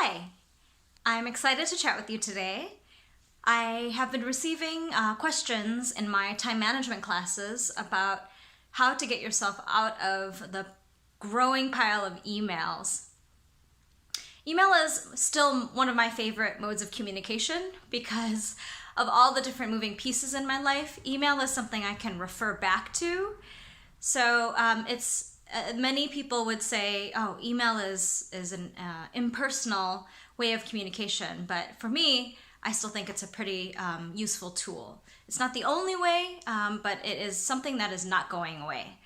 Hi, I'm excited to chat with you today. I have been receiving questions in my time management classes about how to get yourself out of the growing pile of emails. Email is still one of my favorite modes of communication because of all the different moving pieces in my life. Email is something I can refer back to. So many people would say, oh, email is an impersonal way of communication. But for me, I still think it's a pretty useful tool. It's not the only way, but it is something that is not going away.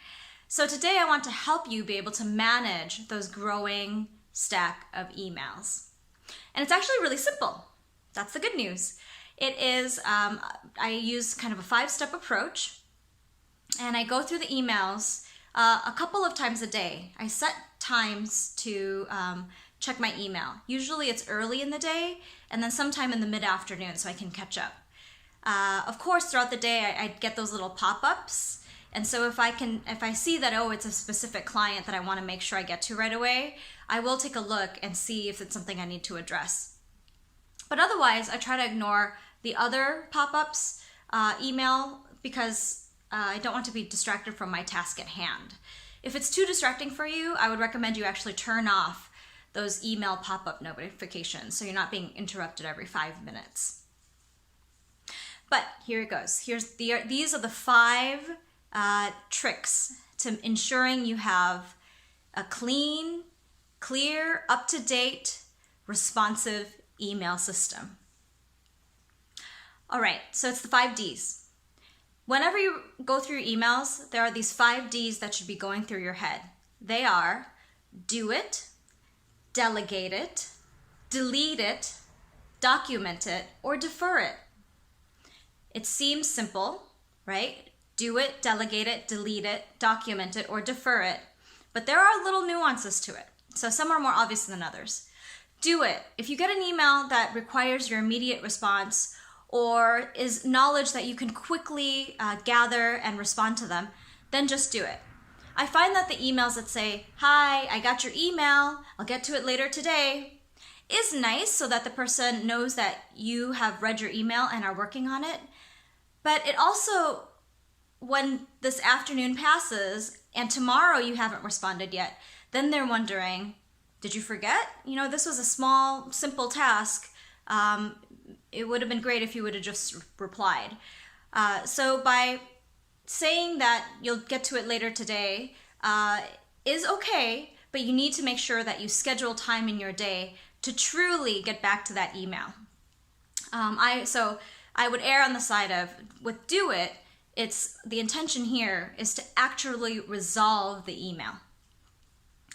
So today I want to help you be able to manage those growing stack of emails. And it's actually really simple. That's the good news. It is, I use kind of a 5-step approach, and I go through the emails a couple of times a day. I set times to check my email. Usually it's early in the day and then sometime in the mid-afternoon so I can catch up. Of course, throughout the day I get those little pop-ups. And so if I see that, oh, it's a specific client that I want to make sure I get to right away, I will take a look and see if it's something I need to address. But otherwise, I try to ignore the other pop-ups email because I don't want to be distracted from my task at hand. If it's too distracting for you, I would recommend you actually turn off those email pop-up notifications so you're not being interrupted every 5 minutes. But here it goes. These are the 5 tricks to ensuring you have a clean, clear, up-to-date, responsive email system. All right, so it's the 5 Ds. Whenever you go through your emails, there are these 5 Ds that should be going through your head. They are do it, delegate it, delete it, document it, or defer it. It seems simple, right? Do it, delegate it, delete it, document it, or defer it. But there are little nuances to it. So some are more obvious than others. Do it. If you get an email that requires your immediate response or is knowledge that you can quickly gather and respond to them, then just do it. I find that the emails that say, hi, I got your email, I'll get to it later today, is nice so that the person knows that you have read your email and are working on it. But it also, when this afternoon passes and tomorrow you haven't responded yet, then they're wondering, did you forget? You know, this was a small, simple task. It would have been great if you would have just replied. So by saying that you'll get to it later today is okay, but you need to make sure that you schedule time in your day to truly get back to that email. So I would err on the side of, with do it, it's the intention here is to actually resolve the email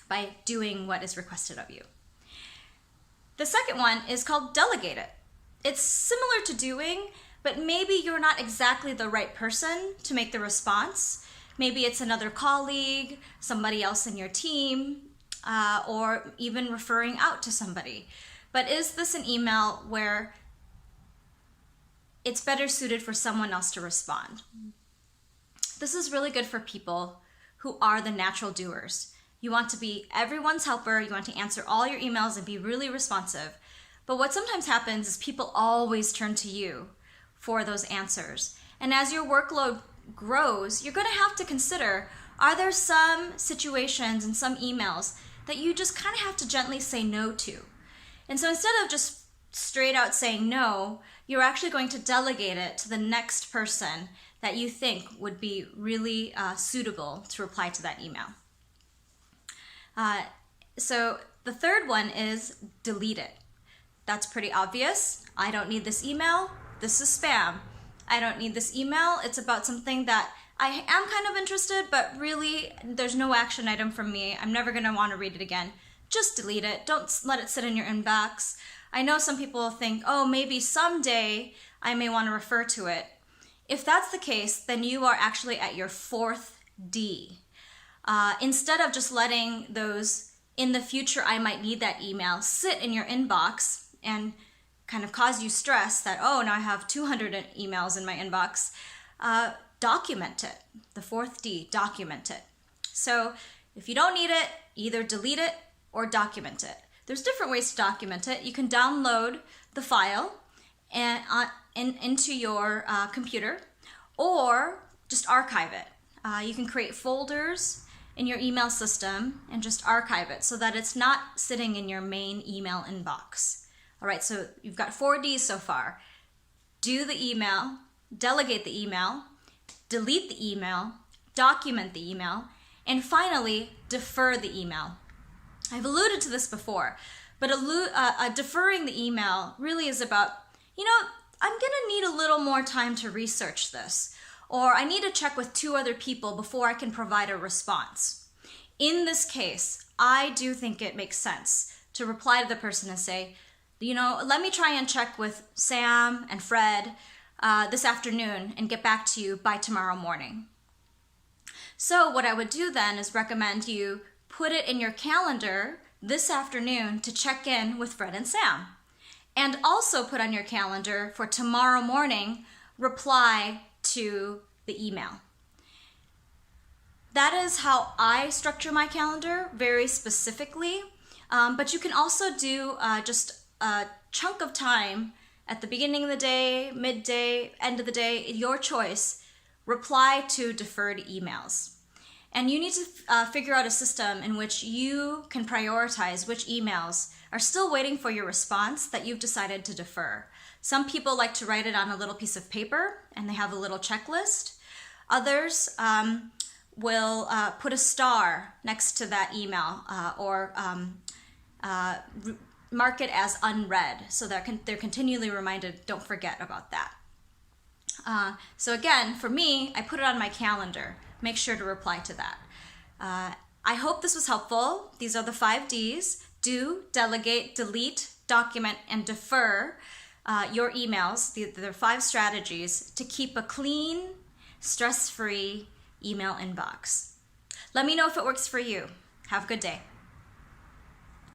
by doing what is requested of you. The second one is called delegate it. It's similar to doing, but maybe you're not exactly the right person to make the response. Maybe it's another colleague, somebody else in your team, or even referring out to somebody. But is this an email where it's better suited for someone else to respond? This is really good for people who are the natural doers. You want to be everyone's helper, you want to answer all your emails and be really responsive. But what sometimes happens is people always turn to you for those answers. And as your workload grows, you're going to have to consider, are there some situations and some emails that you just kind of have to gently say no to? And so instead of just straight out saying no, you're actually going to delegate it to the next person that you think would be really suitable to reply to that email. So the third one is delete it. That's pretty obvious. I don't need this email. This is spam. I don't need this email. It's about something that I am kind of interested, but really there's no action item from me. I'm never going to want to read it again. Just delete it. Don't let it sit in your inbox. I know some people think, oh, maybe someday I may want to refer to it. If that's the case, then you are actually at your 4th D. Instead of just letting those in the future I might need that email sit in your inbox and kind of cause you stress that, oh, now I have 200 emails in my inbox, document it. The 4th D, document it. So if you don't need it, either delete it or document it. there's different ways to document it. You can download the file and into your computer, or just archive it. You can create folders in your email system and just archive it so that it's not sitting in your main email inbox. All right, so you've got 4 Ds so far. Do the email, delegate the email, delete the email, document the email, and finally, defer the email. I've alluded to this before, but deferring the email really is about, I'm going to need a little more time to research this, or I need to check with 2 other people before I can provide a response. In this case, I do think it makes sense to reply to the person and say, let me try and check with Sam and Fred this afternoon and get back to you by tomorrow morning. So what I would do then is recommend you put it in your calendar this afternoon to check in with Fred and Sam. And also put on your calendar for tomorrow morning, reply to the email. That is how I structure my calendar very specifically. But you can also do just a chunk of time at the beginning of the day, midday, end of the day, your choice, reply to deferred emails. And you need to figure out a system in which you can prioritize which emails are still waiting for your response that you've decided to defer. Some people like to write it on a little piece of paper and they have a little checklist. Others will put a star next to that email or mark it as unread so that they're continually reminded, don't forget about that. So again, for me, I put it on my calendar. Make sure to reply to that. I hope this was helpful. These are the 5 Ds. Do, delegate, delete, document, and defer your emails. There are 5 strategies to keep a clean, stress-free email inbox. Let me know if it works for you. Have a good day.